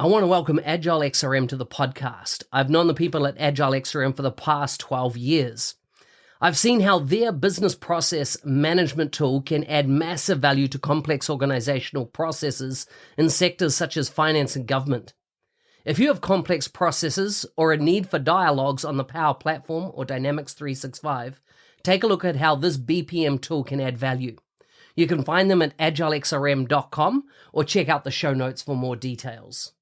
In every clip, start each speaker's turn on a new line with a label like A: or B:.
A: I want to welcome Agile XRM to the podcast. I've known the people at Agile XRM for the past 12 years. I've seen how their business process management tool can add massive value to complex organizational processes in sectors such as finance and government. If you have complex processes or a need for dialogues on the Power Platform or Dynamics 365, take a look at how this BPM tool can add value. You can find them at agilexrm.com or check out the show notes for more details.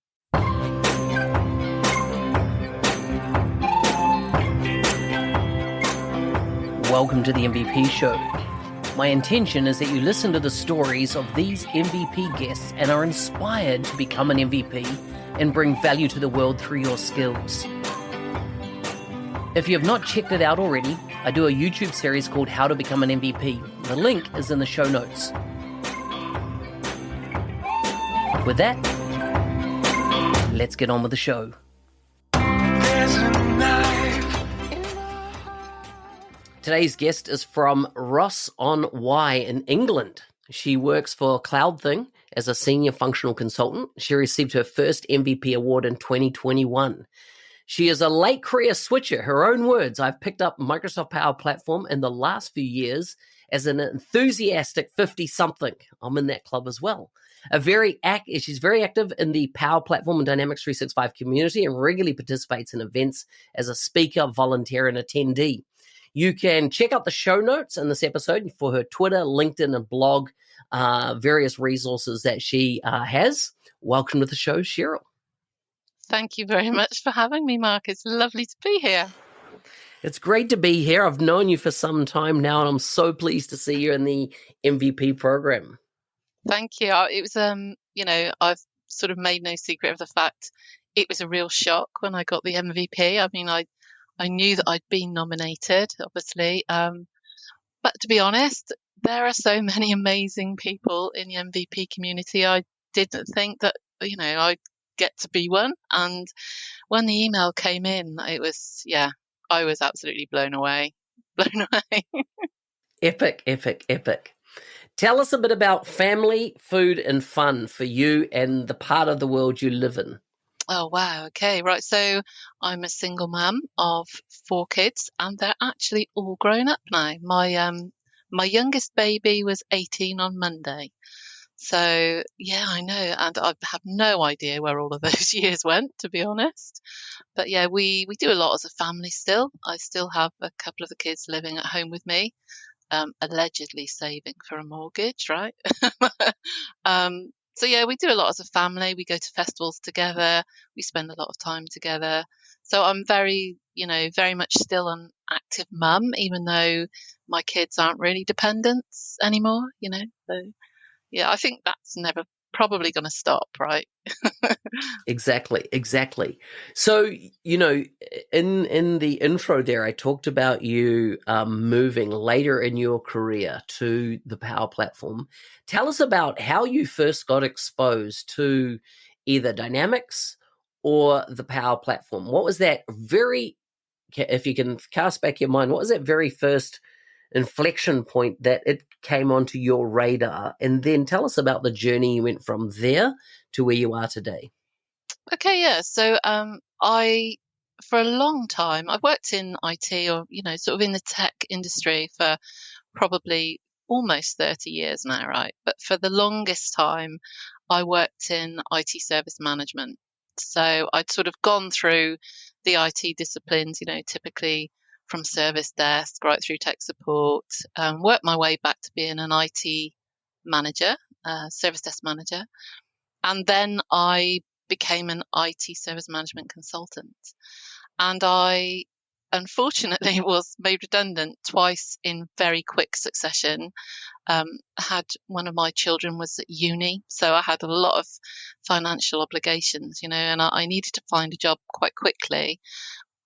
A: Welcome to the MVP Show. My intention is that you listen to the stories of these MVP guests and are inspired to become an MVP and bring value to the world through your skills. If you have not checked it out already, I do a YouTube series called How to Become an MVP. The link is in the show notes. With that, let's get on with the show. Today's guest is from Ross on Wye in England. She works for CloudThing as a senior functional consultant. She received her first MVP award in 2021. She is a late career switcher. Her own words, I've picked up Microsoft Power Platform in the last few years as an enthusiastic 50-something. I'm in that club as well. She's very active in the Power Platform and Dynamics 365 community and regularly participates in events as a speaker, volunteer, and attendee. You can check out the show notes in this episode for her Twitter, LinkedIn, and blog, various resources that she has. Welcome to the show, Sheryl.
B: Thank you very much for having me, Mark. It's lovely to be here.
A: It's great to be here. I've known you for some time now, and I'm so pleased to see you in the MVP program.
B: Thank you. It was, I've sort of made no secret of the fact it was a real shock when I got the MVP. I mean, I knew that I'd been nominated, obviously. But to be honest, there are so many amazing people in the MVP community. I didn't think that, I'd get to be one. And when the email came in, it was, I was absolutely blown away.
A: Epic, epic, epic. Tell us a bit about family, food, and fun for you and the part of the world you live in.
B: Oh, wow. Okay. Right. So I'm a single mum of 4 kids and they're actually all grown up now. My youngest baby was 18 on Monday. So yeah, I know. And I have no idea where all of those years went, to be honest. But yeah, we do a lot as a family still. I still have a couple of the kids living at home with me, allegedly saving for a mortgage, right? So yeah, we do a lot as a family. We go to festivals together. We spend a lot of time together. So I'm very much still an active mum, even though my kids aren't really dependents anymore, So yeah, I think that's never probably going to stop, right?
A: Exactly. So, in the intro there, I talked about you moving later in your career to the Power Platform. Tell us about how you first got exposed to either Dynamics or the Power Platform. What was that if you can cast back your mind, what was that very first inflection point that it came onto your radar? And then tell us about the journey you went from there to where you are today.
B: Okay, yeah. So for a long time, I've worked in IT or, sort of in the tech industry for probably almost 30 years now, right? But for the longest time, I worked in IT service management. So I'd sort of gone through the IT disciplines, typically from service desk right through tech support, worked my way back to being an IT manager, service desk manager. And then I became an IT service management consultant. And I unfortunately was made redundant twice in very quick succession. Had one of my children was at uni, so I had a lot of financial obligations, and I needed to find a job quite quickly.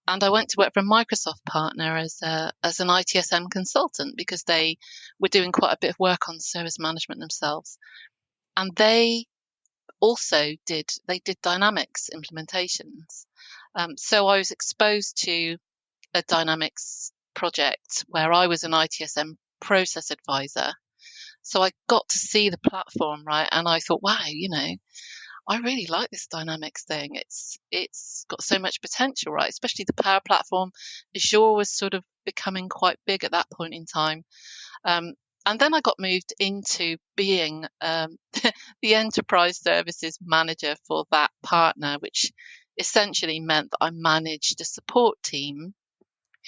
B: And I went to work for a Microsoft partner as an ITSM consultant because they were doing quite a bit of work on service management themselves. And they did Dynamics implementations. So I was exposed to a Dynamics project where I was an ITSM process advisor. So I got to see the platform, right? And I thought, wow, I really like this Dynamics thing. It's got so much potential, right? Especially the Power Platform. Azure was sort of becoming quite big at that point in time. And then I got moved into being the enterprise services manager for that partner, which essentially meant that I managed a support team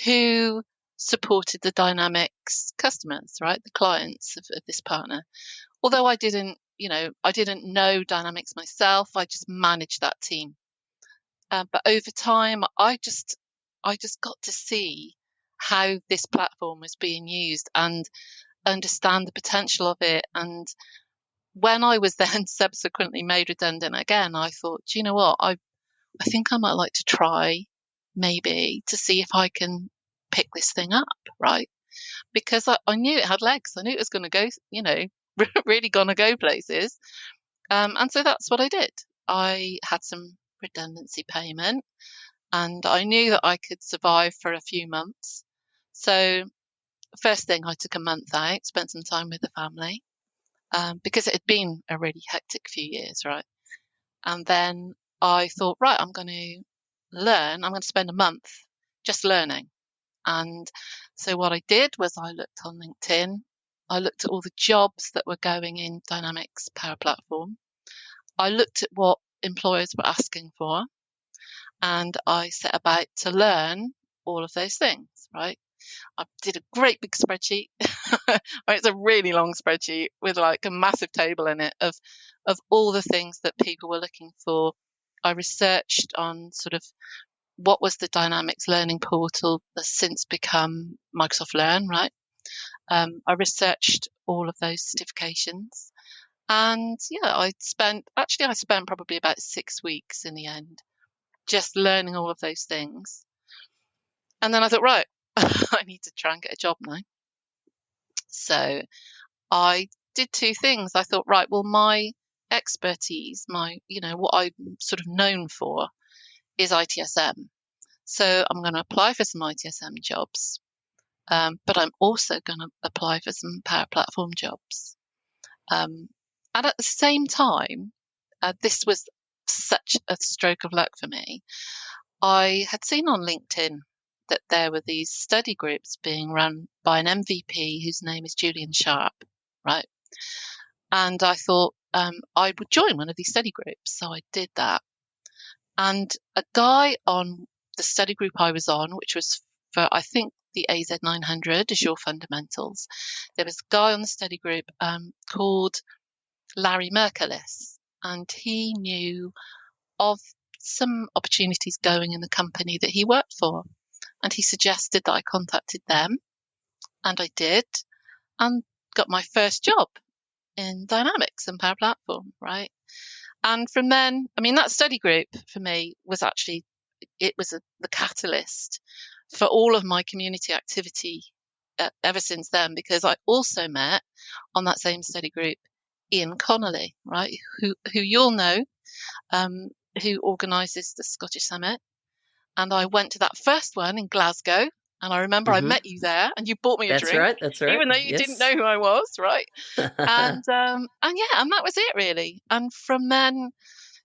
B: who supported the Dynamics customers, right? The clients of this partner. Although I didn't know Dynamics myself, I just managed that team. But over time, I just got to see how this platform was being used and understand the potential of it. And when I was then subsequently made redundant again, I thought, do you know what? I think I might like to try maybe to see if I can pick this thing up, right? Because I knew it had legs. I knew it was going to go, really going to go places. And so that's what I did. I had some redundancy payment and I knew that I could survive for a few months. So first thing, I took a month out, spent some time with the family, because it had been a really hectic few years, right? And then I thought, right, I'm going to learn. I'm going to spend a month just learning. And so what I did was I looked on LinkedIn. I looked at all the jobs that were going in Dynamics Power Platform. I looked at what employers were asking for, and I set about to learn all of those things, right? I did a great big spreadsheet. It's a really long spreadsheet with like a massive table in it of all the things that people were looking for. I researched on sort of what was the Dynamics learning portal that's since become Microsoft Learn, right? I researched all of those certifications. And yeah, I spent probably about 6 weeks in the end, just learning all of those things. And then I thought, right, I need to try and get a job now. So I did two things. I thought, right, well, my expertise, what I'm sort of known for is ITSM. So I'm going to apply for some ITSM jobs, but I'm also going to apply for some Power Platform jobs. And at the same time, this was such a stroke of luck for me. I had seen on LinkedIn that there were these study groups being run by an MVP whose name is Julian Sharp, right? And I thought I would join one of these study groups. So I did that. And a guy on the study group I was on, which was for, I think, the AZ900, Azure Fundamentals, there was a guy on the study group called Larry Merkelis, and he knew of some opportunities going in the company that he worked for. And he suggested that I contacted them, and I did, and got my first job in Dynamics and Power Platform, right? And from then, I mean, that study group for me was actually, it was the catalyst for all of my community activity ever since then, because I also met on that same study group Ian Connolly, right, who you'll know, who organises the Scottish Summit. And I went to that first one in Glasgow. And I remember I met you there and you bought me a
A: That's
B: drink,
A: right. That's right.
B: even though you didn't know who I was, right? And yeah, and that was it really. And from then,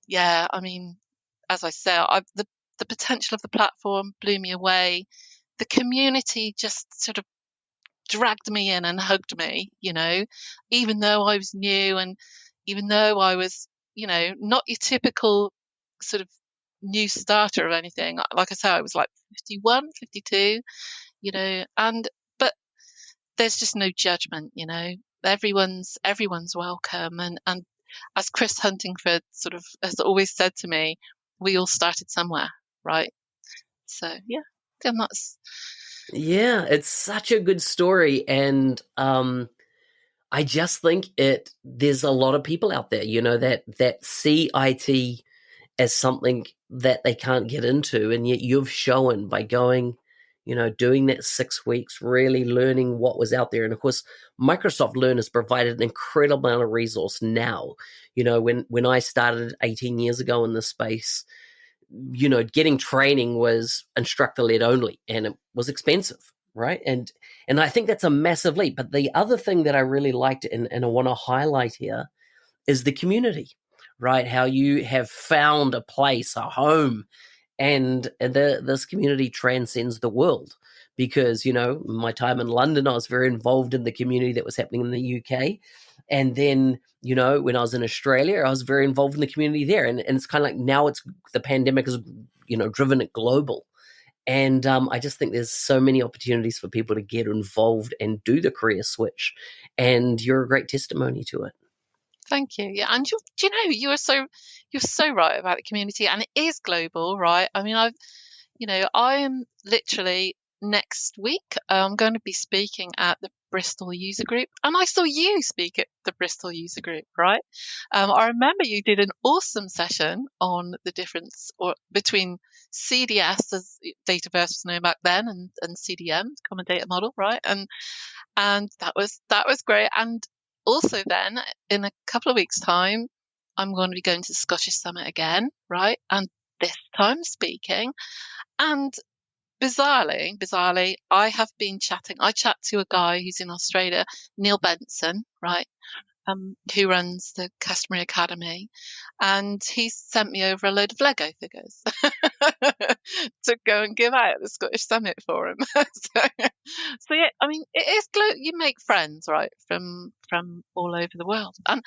B: yeah, I mean, as I say, the potential of the platform blew me away. The community just sort of dragged me in and hugged me, even though I was new and even though I was, not your typical sort of new starter of anything. Like I say, I was like 51, 52, but there's just no judgment, everyone's welcome. And as Chris Huntingford sort of has always said to me, we all started somewhere, right? So yeah, and that's
A: Yeah, it's such a good story. And I just think there's a lot of people out there, that see IT as something that they can't get into. And yet you've shown by going, doing that 6 weeks, really learning what was out there. And of course, Microsoft Learn has provided an incredible amount of resource now. When I started 18 years ago in this space, getting training was instructor led only, and it was expensive, right? And I think that's a massive leap. But the other thing that I really liked and I want to highlight here is the community, right? How you have found a place, a home, and this community transcends the world. Because, you know, my time in London, I was very involved in the community that was happening in the UK. And then, you know, when I was in Australia, I was very involved in the community there. And it's kind of like now the pandemic has, you know, driven it global. And I just think there's so many opportunities for people to get involved and do the career switch. And you're a great testimony to it.
B: Thank you. Yeah, and do you know, you're so right about the community, and it is global, right? I mean, I am literally next week. I'm going to be speaking at the Bristol User Group, and I saw you speak at the Bristol User Group, right? I remember you did an awesome session on the difference between CDS, as Dataverse was known back then, and CDM, Common Data Model, right? And that was great. And also then, in a couple of weeks' time, I'm going to be going to the Scottish Summit again, right? And this time speaking. And bizarrely, I have been chatting. I chat to a guy who's in Australia, Neil Benson, right? Who runs the Customer Academy, and he's sent me over a load of Lego figures to go and give out at the Scottish Summit for him. so yeah, I mean, it is you make friends, right, from all over the world. And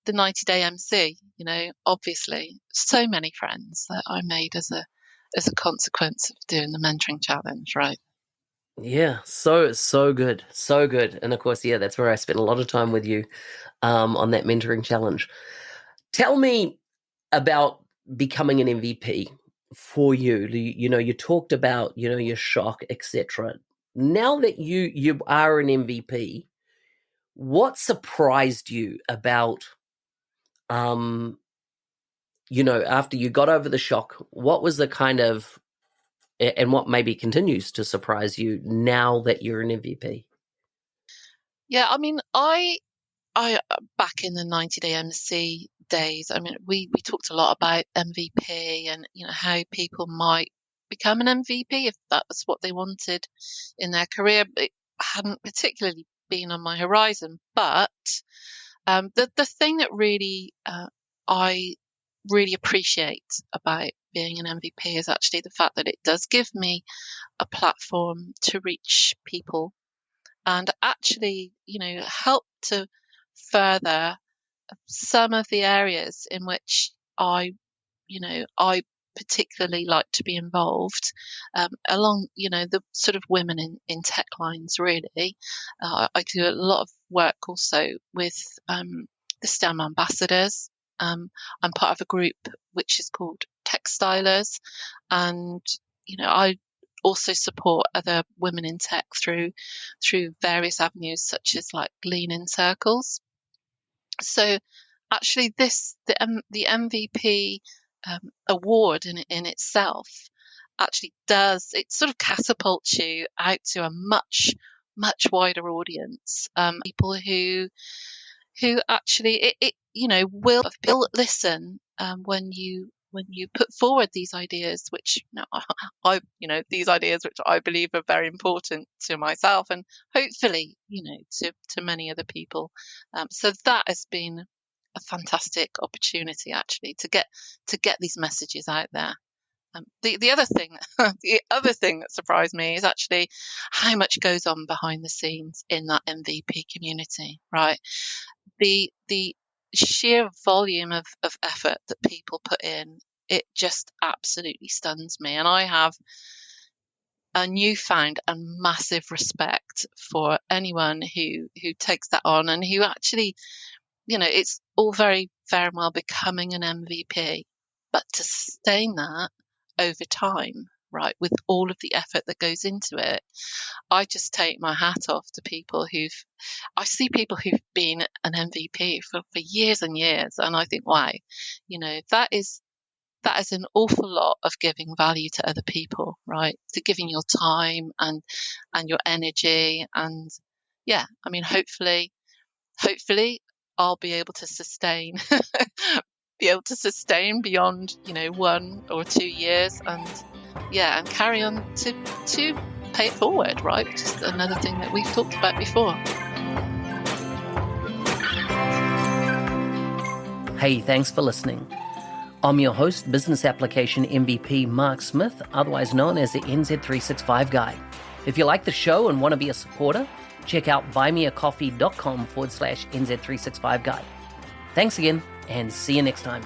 B: the 90-day MC, you know, obviously, so many friends that I made as a consequence of doing the mentoring challenge, right?
A: Yeah, so good, so good. And of course, yeah, that's where I spent a lot of time with you on that mentoring challenge. Tell me about becoming an MVP for you. You know, you talked about, you know, your shock, etc. Now that you are an MVP, what surprised you about, you know, after you got over the shock? What was the kind of, and what maybe continues to surprise you now that you're an MVP?
B: Yeah, I mean, I back in the 90-day MC days, I mean, we talked a lot about MVP and, you know, how people might become an MVP if that was what they wanted in their career. It hadn't particularly been on my horizon, but the thing that really I really appreciate about being an MVP is actually the fact that it does give me a platform to reach people and actually, you know, help to further some of the areas in which I particularly like to be involved, along, you know, the sort of women in tech lines, really. I do a lot of work also with the STEM ambassadors. I'm part of a group which is called Textilers, and, you know, I also support other women in tech through various avenues such as like Lean in Circles. So actually the MVP award in itself actually does, it sort of catapults you out to a much wider audience, people who actually it you know will listen when you put forward these ideas, which, you know, these ideas which I believe are very important to myself and hopefully, you know, to many other people. So that has been a fantastic opportunity actually to get these messages out there. The other thing that surprised me is actually how much goes on behind the scenes in that MVP community, right? The sheer volume of effort that people put in, it just absolutely stuns me. And I have a newfound and massive respect for anyone who takes that on and who actually, you know, it's all very fair and well becoming an MVP, but to sustain that over time, right, with all of the effort that goes into it, I just take my hat off to people I see people who've been an MVP for years and years, and I think, wow, you know, that is an awful lot of giving value to other people, right? To giving your time and your energy, and yeah, I mean, hopefully I'll be able to sustain beyond, you know, 1 or 2 years, and yeah, and carry on to pay it forward, right? Which is another thing that we've talked about before.
A: Hey, thanks for listening. I'm your host, Business Application MVP Mark Smith, otherwise known as the NZ365 Guy. If you like the show and want to be a supporter, check out buymeacoffee.com/NZ365 Guy. Thanks again, and see you next time.